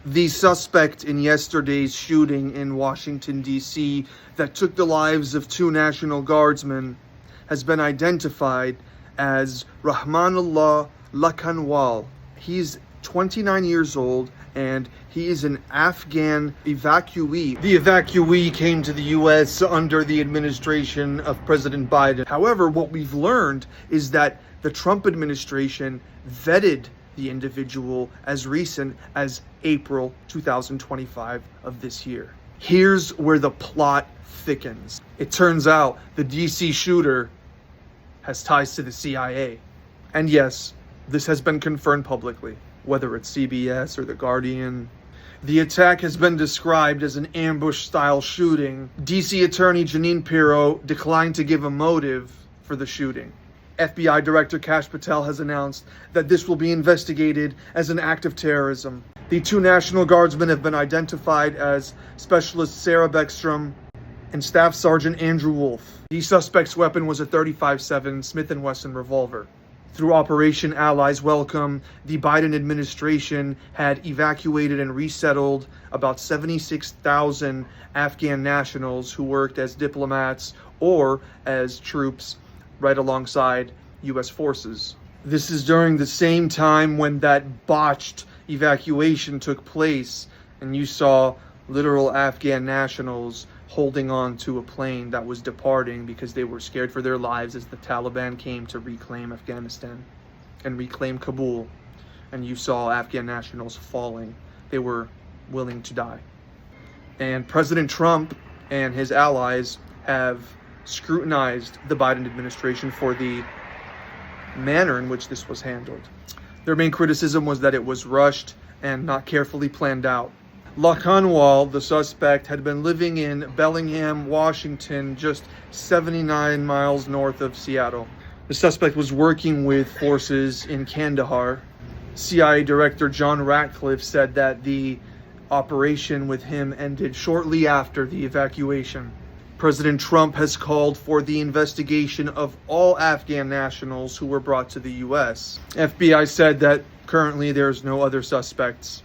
The suspect in yesterday's shooting in Washington, D.C. that took the lives of two National Guardsmen has been identified as Rahmanullah Lakhanwal. He's 29 years old and he is an Afghan evacuee. The evacuee came to the U.S. under the administration of President Biden. However, what we've learned is that the Trump administration vetted the individual as recent as April 2025 of this year. Here's where the plot thickens. It turns out the DC shooter has ties to the CIA. And yes, this has been confirmed publicly, whether it's CBS or The Guardian. The attack has been described as an ambush-style shooting. DC Attorney Jeanine Pirro declined to give a motive for the shooting. FBI Director Kash Patel has announced that this will be investigated as an act of terrorism. The two National Guardsmen have been identified as Specialist Sarah Beckstrom and Staff Sergeant Andrew Wolf. The suspect's weapon was a .35-7 Smith & Wesson revolver. Through Operation Allies Welcome, the Biden administration had evacuated and resettled about 76,000 Afghan nationals who worked as diplomats or as troops right alongside U.S. forces. This is during the same time when that botched evacuation took place and you saw literal Afghan nationals holding on to a plane that was departing because they were scared for their lives as the Taliban came to reclaim Afghanistan and reclaim Kabul. And you saw Afghan nationals falling. They were willing to die. And President Trump and his allies have scrutinized the Biden administration for the manner in which this was handled. Their main criticism was that it was rushed and not carefully planned out. Lakhanwal, the suspect, had been living in Bellingham, Washington, just 79 miles north of Seattle. The suspect was working with forces in Kandahar. CIA Director John Ratcliffe said that the operation with him ended shortly after the evacuation. President Trump has called for the investigation of all Afghan nationals who were brought to the U.S. FBI said that currently there's no other suspects.